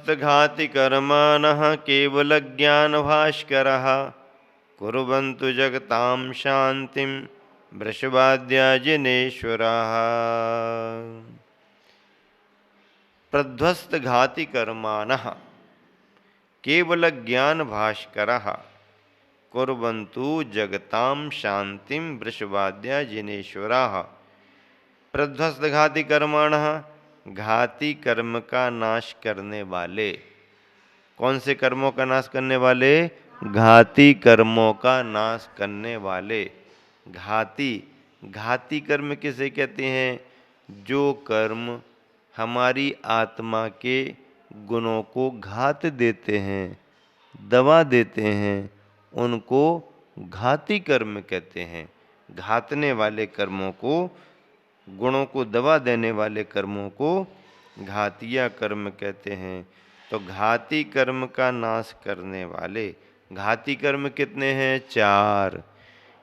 प्रध्वस्तघाति कर्माणः केवलज्ञानभास्करः कुर्वन्तु जगतां शान्तिं वृषभाद्या जिनेश्वराः। प्रध्वस्तघाति कर्माणः केवलज्ञानभास्करः कुर्वन्तु जगतां शान्तिं वृषभाद्या जिनेश्वराः। प्रध्वस्तघाति कर्माणः, घाती कर्म का नाश करने वाले। कौन से कर्मों का नाश करने वाले? घाती कर्मों का नाश करने वाले। घाती कर्म किसे कहते हैं? जो कर्म हमारी आत्मा के गुणों को घात देते हैं, दबा देते हैं, उनको घाती कर्म कहते हैं। घातने वाले कर्मों को, गुणों को दबा देने वाले कर्मों को घातिया कर्म कहते हैं। तो घाती कर्म का नाश करने वाले। घाती कर्म कितने हैं? 4।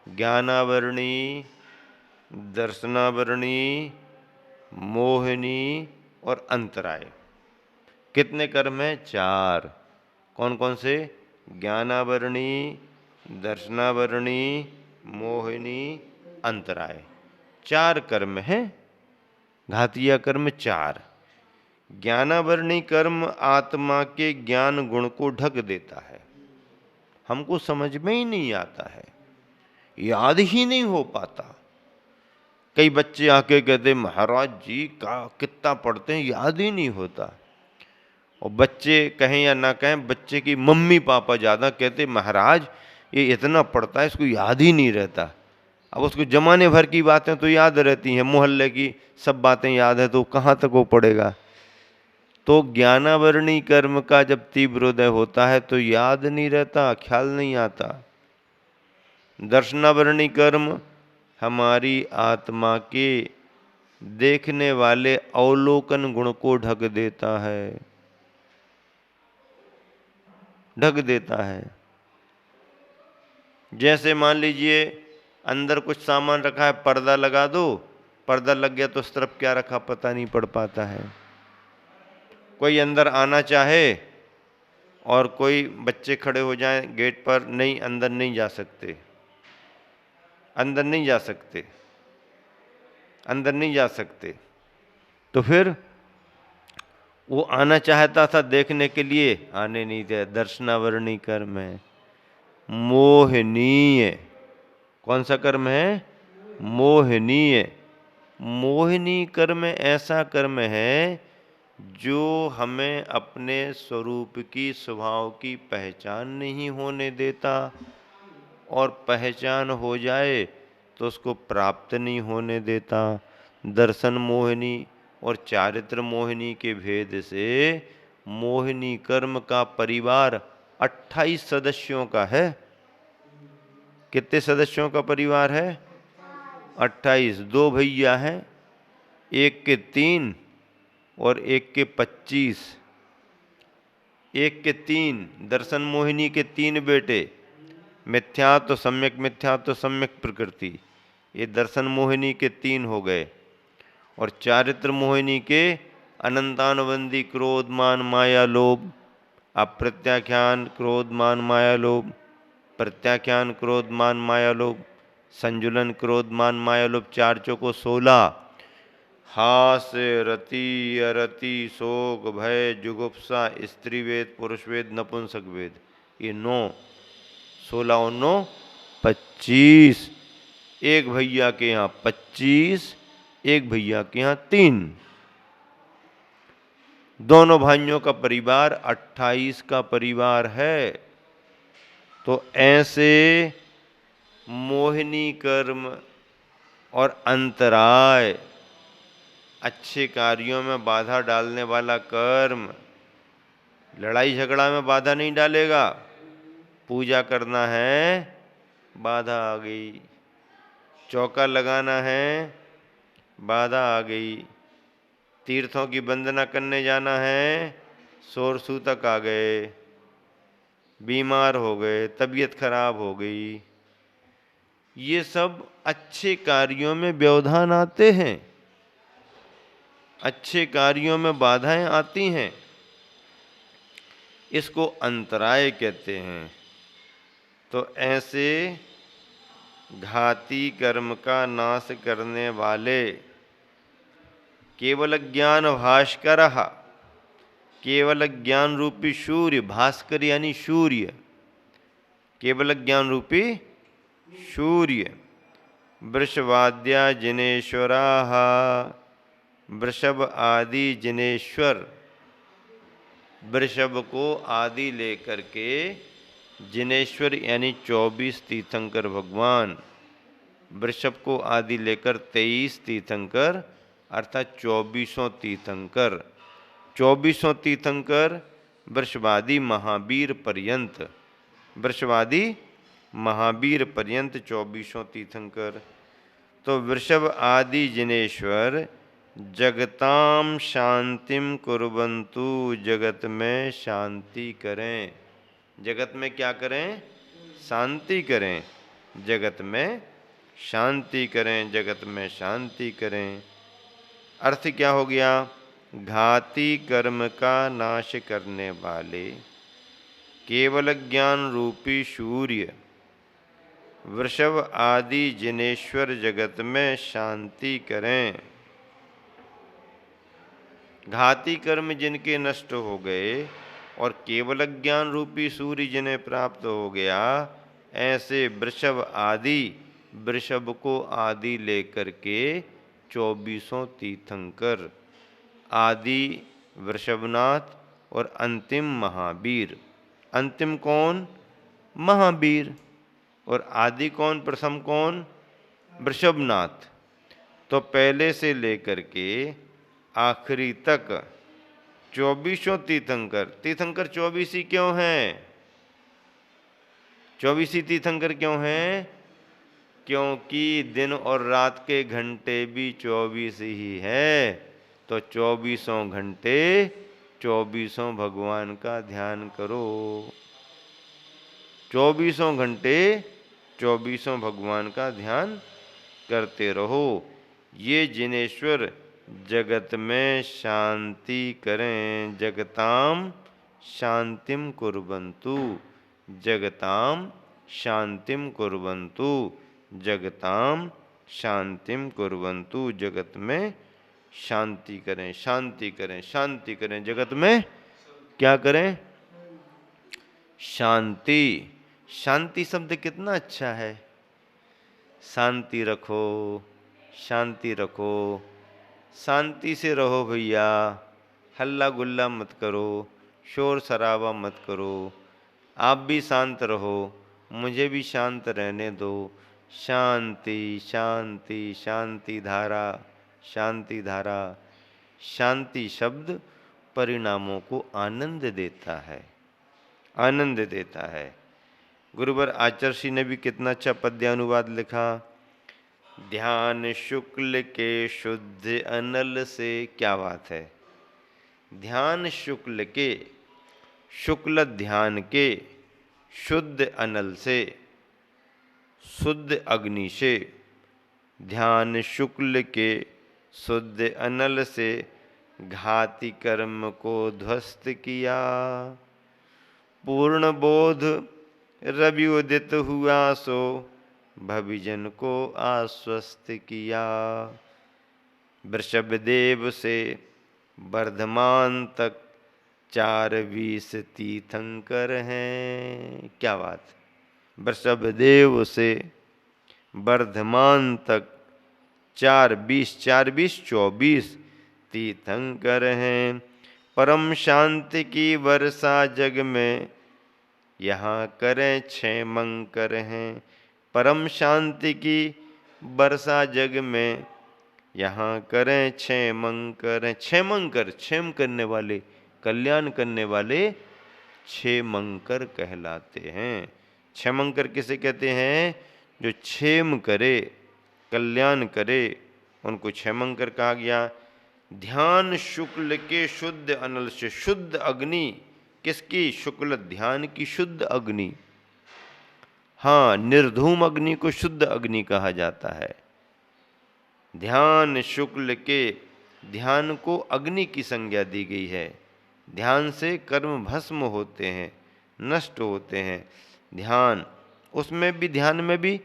ज्ञानावरणी, दर्शनावरणी, मोहिनी और अंतराय। कितने कर्म हैं? 4। कौन कौन से? ज्ञानावरणी, दर्शनावरणी, मोहिनी, अंतराय। 4 कर्म हैं। घातिया कर्म 4। ज्ञानावरणी कर्म आत्मा के ज्ञान गुण को ढक देता है, हमको समझ में ही नहीं आता है, याद ही नहीं हो पाता। कई बच्चे आके कहते महाराज जी का कितना पढ़ते हैं, याद ही नहीं होता। और बच्चे कहें या ना कहें, बच्चे की मम्मी पापा ज़्यादा कहते महाराज ये इतना पढ़ता है, इसको याद ही नहीं रहता। अब उसको जमाने भर की बातें तो याद रहती हैं, मोहल्ले की सब बातें याद है, तो कहाँ तक वो पढ़ेगा। तो ज्ञानावरणी कर्म का जब तीव्रोदय होता है तो याद नहीं रहता, ख्याल नहीं आता। दर्शनावरणी कर्म हमारी आत्मा के देखने वाले अवलोकन गुण को ढक देता है, ढक देता है। जैसे मान लीजिए अंदर कुछ सामान रखा है, पर्दा लगा दो, पर्दा लग गया तो उस तरफ क्या रखा पता नहीं पड़ पाता है। कोई अंदर आना चाहे और कोई बच्चे खड़े हो जाएं गेट पर, नहीं अंदर नहीं जा सकते, अंदर नहीं जा सकते, अंदर नहीं जा सकते। तो फिर वो आना चाहता था देखने के लिए, आने नहीं दिया। दर्शनावरणी कर्म है। मोहनीय, कौन सा कर्म है? मोहनीय। मोहिनी कर्म ऐसा कर्म है जो हमें अपने स्वरूप की, स्वभाव की पहचान नहीं होने देता, और पहचान हो जाए तो उसको प्राप्त नहीं होने देता। दर्शन मोहिनी और चारित्र मोहिनी के भेद से मोहिनी कर्म का परिवार 28 सदस्यों का है। कितने सदस्यों का परिवार है? 28। 2 भैया हैं, एक के 3 और एक के 25। एक के 3, दर्शन मोहिनी के 3 बेटे, मिथ्यात्व, सम्यक मिथ्यात्व, सम्यक प्रकृति, ये दर्शन मोहिनी के 3 हो गए। और चारित्र मोहिनी के अनंतानुबंधी क्रोध मान माया लोभ, अप्रत्याख्यान क्रोध मान माया लोभ, प्रत्याख्यान क्रोध मान माया लोभ, संजुलन क्रोध मान माया लोभ, 4 चौको 16। हास, रति, अरति, शोक, भय, जुगुप्सा, स्त्री वेद, पुरुष वेद, नपुंसक वेद, ये 9। 16 और 9 25। एक भैया के यहाँ 25, एक भैया के यहाँ 3। दोनों भाइयों का परिवार 28 का परिवार है। तो ऐसे मोहिनी कर्म और अंतराय, अच्छे कार्यों में बाधा डालने वाला कर्म, लड़ाई झगड़ा में बाधा नहीं डालेगा। पूजा करना है, बाधा आ गई। चौका लगाना है, बाधा आ गई। तीर्थों की वंदना करने जाना है, शोर सूतक आ गए, बीमार हो गए, तबीयत खराब हो गई। ये सब अच्छे कार्यों में व्यवधान आते हैं, अच्छे कार्यों में बाधाएं आती हैं। इसको अंतराय कहते हैं। तो ऐसे घाती कर्म का नाश करने वाले केवल ज्ञान भास्कर, केवल ज्ञान रूपी सूर्य, भास्कर यानी सूर्य, केवल ज्ञान रूपी सूर्य, वृषवाद्या जिनेश्वरा, वृषभ आदि जिनेश्वर, वृषभ को आदि लेकर के जिनेश्वर यानी 24 तीर्थंकर भगवान, वृषभ को आदि लेकर 23 तीर्थंकर अर्थात 24 तीर्थंकर, 24 तीर्थंकर वृषभादि महावीर पर्यंत, वृषभादि महावीर पर्यंत 24 तीर्थंकर। तो वृषभ आदि जिनेश्वर जगताम शांतिम कुर्वन्तु, जगत में शांति करें, जगत में क्या करें? शांति करें, जगत में शांति करें, जगत में शांति करें। अर्थ क्या हो गया? घाती कर्म का नाश करने वाले केवल ज्ञान रूपी सूर्य, वृषभ आदि जिनेश्वर जगत में शांति करें। घाती कर्म जिनके नष्ट हो गए और केवल ज्ञान रूपी सूर्य जिन्हें प्राप्त हो गया, ऐसे वृषभ आदि, वृषभ को आदि लेकर के 24 तीर्थंकर, आदि वृषभनाथ और अंतिम महावीर। अंतिम कौन? महावीर। और आदि कौन? प्रथम कौन? वृषभनाथ। तो पहले से लेकर के आखिरी तक 24 तीर्थंकर। तीर्थंकर 24 ही क्यों हैं? 24 तीर्थंकर क्यों हैं? क्योंकि दिन और रात के घंटे भी 24 ही है। तो 24 घंटे 24 भगवान का ध्यान करो, 24 घंटे 24 भगवान का ध्यान करते रहो। ये जिनेश्वर जगत में शांति करें, जगताम शांतिम कुर्वन्तु, जगताम शांतिम कुर्वन्तु, जगताम शांतिम कुर्वन्तु, जगत में शांति करें, शांति करें, शांति करें, जगत में क्या करें? शांति। शांति शब्द कितना अच्छा है। शांति रखो, शांति रखो, शांति से रहो भैया, हल्ला गुल्ला मत करो, शोर शराबा मत करो, आप भी शांत रहो, मुझे भी शांत रहने दो। शांति शांति शांति धारा, शांति धारा। शांति शब्द परिणामों को आनंद देता है, आनंद देता है। गुरुवर आचार्य ने भी कितना अच्छा पद्यानुवाद लिखा। ध्यान शुक्ल के शुद्ध अनल से, क्या बात है। ध्यान शुक्ल के, शुक्ल ध्यान के, शुद्ध अनल से, शुद्ध अग्नि से, ध्यान शुक्ल के शुद्ध अनल से घाती कर्म को ध्वस्त किया। पूर्ण बोध रवि उदित हुआ सो भविजन को आश्वस्त किया। वृषभ देव से वर्धमान तक 420 तीर्थंकर हैं। क्या बात। वृषभ देव से वर्धमान तक 420 24 तीर्थंकर हैं। परम शांति की वर्षा जग में यहाँ करें क्षेमंकर हैं। परम शांति की वर्षा जग में यहाँ करें क्षेमंकर हैं। क्षेमंकर, क्षेम करने वाले, कल्याण करने वाले क्षेमंकर कहलाते हैं। क्षेमंकर किसे कहते हैं? जो क्षेम करे, कल्याण करे, उनको क्षेमंकर कहा गया। ध्यान शुक्ल के शुद्ध अनल से, शुद्ध अग्नि किसकी? शुक्ल ध्यान की शुद्ध अग्नि। हाँ, निर्धूम अग्नि को शुद्ध अग्नि कहा जाता है। ध्यान शुक्ल के, ध्यान को अग्नि की संज्ञा दी गई है। ध्यान से कर्म भस्म होते हैं, नष्ट होते हैं। ध्यान, उसमें भी ध्यान में भी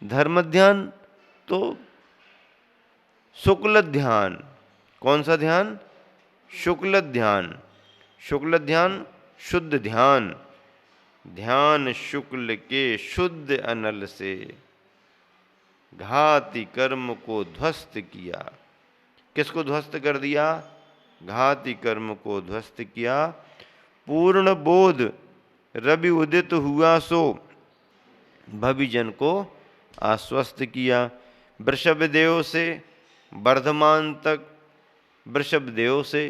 धर्म ध्यान तो शुक्ल ध्यान। कौन सा ध्यान? शुक्ल ध्यान। शुक्ल ध्यान शुद्ध ध्यान। ध्यान शुक्ल के शुद्ध अनल से घाति कर्म को ध्वस्त किया। किसको ध्वस्त कर दिया? घाति कर्म को ध्वस्त किया। पूर्ण बोध रवि उदित हुआ सो भविजन को आश्वस्त किया। वृषभ देव से वर्धमान तक, वृषभ देव से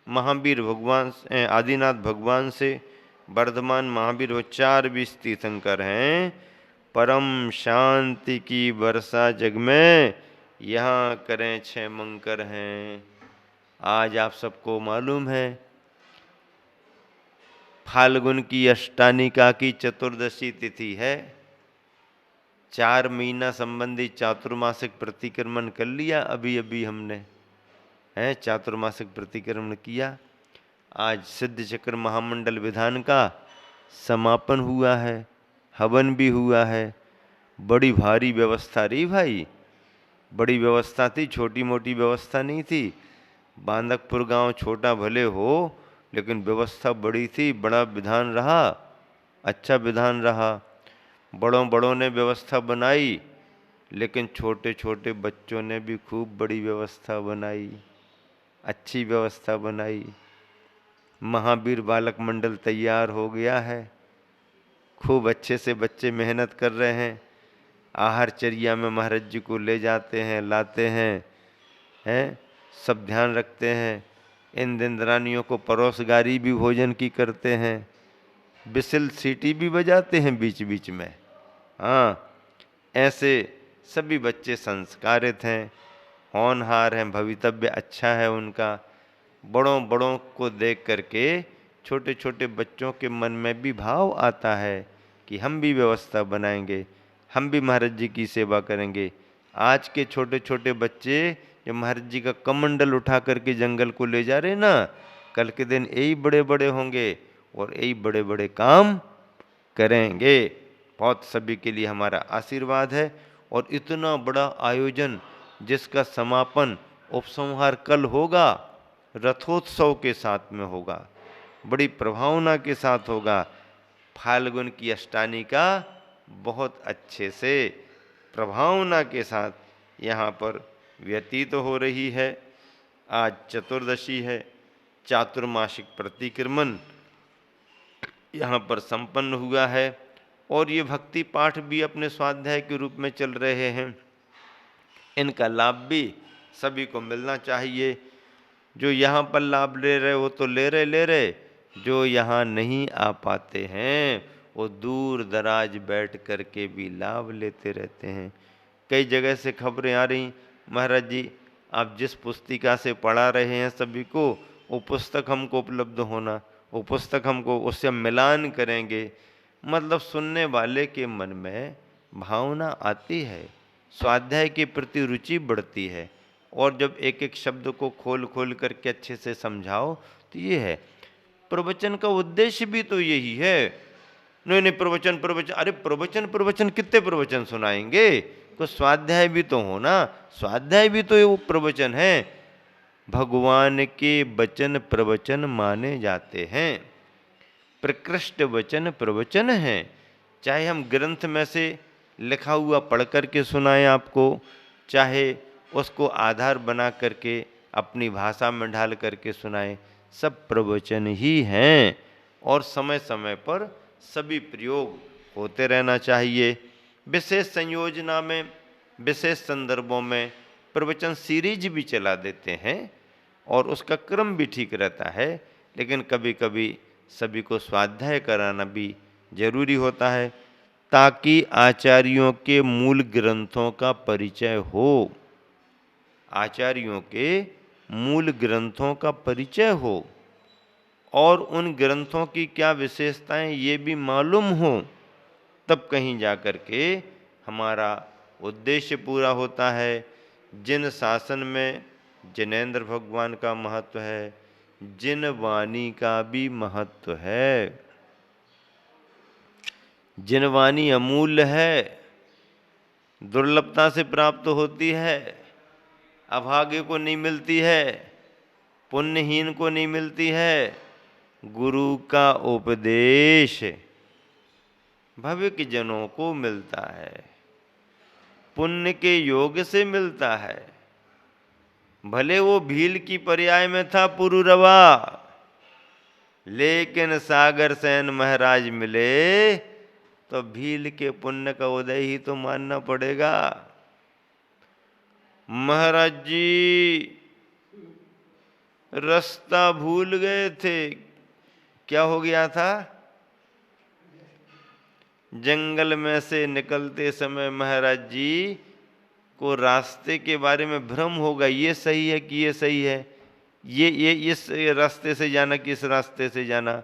महावीर भगवान, आदिनाथ भगवान से वर्धमान महावीर, वो 4 बीस तीर्थंकर हैं। परम शांति की वर्षा जग में यहाँ करें 6 मंकर हैं। आज आप सबको मालूम है फाल्गुन की अष्टानिका की चतुर्दशी तिथि है। 4 महीना संबंधी चातुर्मासिक प्रतिक्रमण कर लिया अभी अभी हमने, है चातुर्मासिक प्रतिक्रमण किया। आज सिद्ध चक्र महामंडल विधान का समापन हुआ है, हवन भी हुआ है। बड़ी भारी व्यवस्था रही भाई, बड़ी व्यवस्था थी, छोटी मोटी व्यवस्था नहीं थी। बांदकपुर गांव छोटा भले हो लेकिन व्यवस्था बड़ी थी, बड़ा विधान रहा, अच्छा विधान रहा। बड़ों ने व्यवस्था बनाई, लेकिन छोटे छोटे बच्चों ने भी खूब बड़ी व्यवस्था बनाई, अच्छी व्यवस्था बनाई। महावीर बालक मंडल तैयार हो गया है, खूब अच्छे से बच्चे मेहनत कर रहे हैं। आहारचर्या में महाराज जी को ले जाते हैं, लाते हैं, सब ध्यान रखते हैं। इन इंद्रानियों को परोसगारी भी भोजन की करते हैं, बिसिल सीटी भी बजाते हैं बीच बीच में। हाँ, ऐसे सभी बच्चे संस्कारित हैं, होनहार हैं, भवितव्य अच्छा है उनका। बड़ों को देख करके छोटे छोटे बच्चों के मन में भी भाव आता है कि हम भी व्यवस्था बनाएंगे, हम भी महाराज जी की सेवा करेंगे। आज के छोटे छोटे बच्चे जो महाराज जी का कमंडल उठा करके जंगल को ले जा रहे ना, कल के दिन यही बड़े बड़े होंगे और यही बड़े बड़े काम करेंगे। बहुत सभी के लिए हमारा आशीर्वाद है। और इतना बड़ा आयोजन जिसका समापन उपसंहार कल होगा, रथोत्सव के साथ में होगा, बड़ी प्रभावना के साथ होगा। फाल्गुन की अष्टानी का बहुत अच्छे से प्रभावना के साथ यहाँ पर व्यतीत हो रही है। आज चतुर्दशी है, चातुर्मासिक प्रतिक्रमण यहाँ पर संपन्न हुआ है। और ये भक्ति पाठ भी अपने स्वाध्याय के रूप में चल रहे हैं। इनका लाभ भी सभी को मिलना चाहिए। जो यहाँ पर लाभ ले रहे वो तो ले रहे, जो यहाँ नहीं आ पाते हैं वो दूर दराज बैठ कर के भी लाभ लेते रहते हैं। कई जगह से खबरें आ रही, महाराज जी आप जिस पुस्तिका से पढ़ा रहे हैं सभी को, वो पुस्तक हमको उपलब्ध होना, वो पुस्तक हमको, उससे हम मिलान करेंगे। मतलब सुनने वाले के मन में भावना आती है, स्वाध्याय के प्रति रुचि बढ़ती है। और जब एक एक शब्द को खोल खोल करके अच्छे से समझाओ तो ये है प्रवचन का उद्देश्य भी तो यही है। नहीं प्रवचन, अरे प्रवचन कितने प्रवचन सुनाएंगे, कुछ स्वाध्याय भी तो हो ना। स्वाध्याय भी तो वो प्रवचन है। भगवान के वचन प्रवचन माने जाते हैं, प्रकृष्ट वचन प्रवचन है। चाहे हम ग्रंथ में से लिखा हुआ पढ़ करके सुनाएं आपको, चाहे उसको आधार बना करके अपनी भाषा में ढाल करके सुनाएं, सब प्रवचन ही हैं। और समय समय पर सभी प्रयोग होते रहना चाहिए। विशेष संयोजना में, विशेष संदर्भों में प्रवचन सीरीज भी चला देते हैं और उसका क्रम भी ठीक रहता है। लेकिन कभी कभी सभी को स्वाध्याय कराना भी जरूरी होता है, ताकि आचार्यों के मूल ग्रंथों का परिचय हो, आचार्यों के मूल ग्रंथों का परिचय हो और उन ग्रंथों की क्या विशेषताएं ये भी मालूम हो। तब कहीं जा कर के हमारा उद्देश्य पूरा होता है। जिन शासन में जिनेंद्र भगवान का महत्व है, जिन वाणी का भी महत्व है। जिन वाणी अमूल्य है, दुर्लभता से प्राप्त होती है, अभागे को नहीं मिलती है, पुण्यहीन को नहीं मिलती है। गुरु का उपदेश भविक जनों को मिलता है, पुण्य के योग से मिलता है। भले वो भील की पर्याय में था पुरुरवा, लेकिन सागर सेन महाराज मिले तो भील के पुण्य का उदय ही तो मानना पड़ेगा। महाराज जी रास्ता भूल गए थे। क्या हो गया था? जंगल में से निकलते समय महाराज जी को रास्ते के बारे में भ्रम होगा, ये सही है कि ये सही है, ये इस रास्ते से जाना कि इस रास्ते से जाना,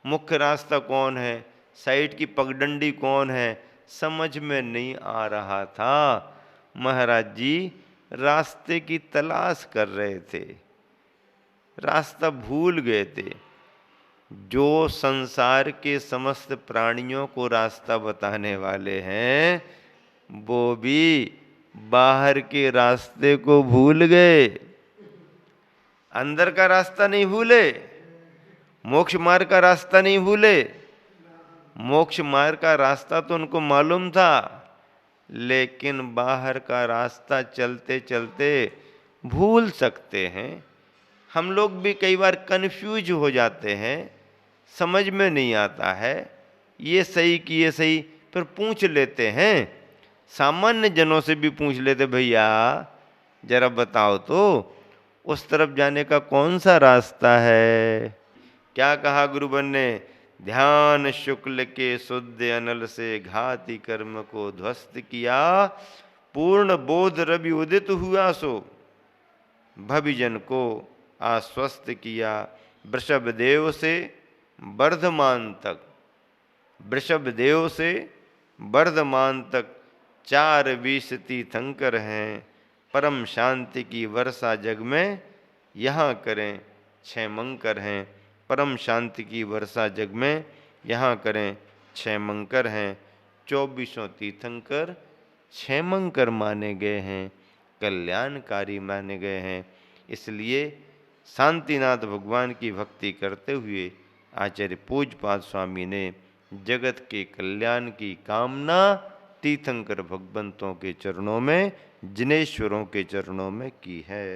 मुख्य रास्ता कौन है, साइड की पगडंडी कौन है, समझ में नहीं आ रहा था। महाराज जी रास्ते की तलाश कर रहे थे, रास्ता भूल गए थे। जो संसार के समस्त प्राणियों को रास्ता बताने वाले हैं, वो भी बाहर के रास्ते को भूल गए, अंदर का रास्ता नहीं भूले, मोक्ष मार्ग का रास्ता नहीं भूले। मोक्ष मार्ग का रास्ता तो उनको मालूम था, लेकिन बाहर का रास्ता चलते चलते भूल सकते हैं। हम लोग भी कई बार कन्फ्यूज हो जाते हैं, समझ में नहीं आता है ये सही कि ये सही, फिर पूछ लेते हैं, सामान्य जनों से भी पूछ लेते, भैया जरा बताओ तो उस तरफ जाने का कौन सा रास्ता है। क्या कहा गुरुवन ने? ध्यान शुक्ल के शुद्ध अनल से घाती कर्म को ध्वस्त किया, पूर्ण बोध रवि उदित हुआ सो भविजन को आश्वस्त किया। वृषभ देव से वर्धमान तक, वृषभ देव से वर्धमान तक 4 तीर्थंकर हैं। परम शांति की वर्षा जग में यहाँ करें 6 हैं। परम शांति की वर्षा जग में यहाँ करें 6 हैं। 24 तीर्थंकर 6 माने गए हैं, कल्याणकारी माने गए हैं। इसलिए शांतिनाथ भगवान की भक्ति करते हुए आचार्य पूज्यपाद स्वामी ने जगत के कल्याण की कामना तीर्थंकर भगवंतों के चरणों में, जिनेश्वरों के चरणों में की है।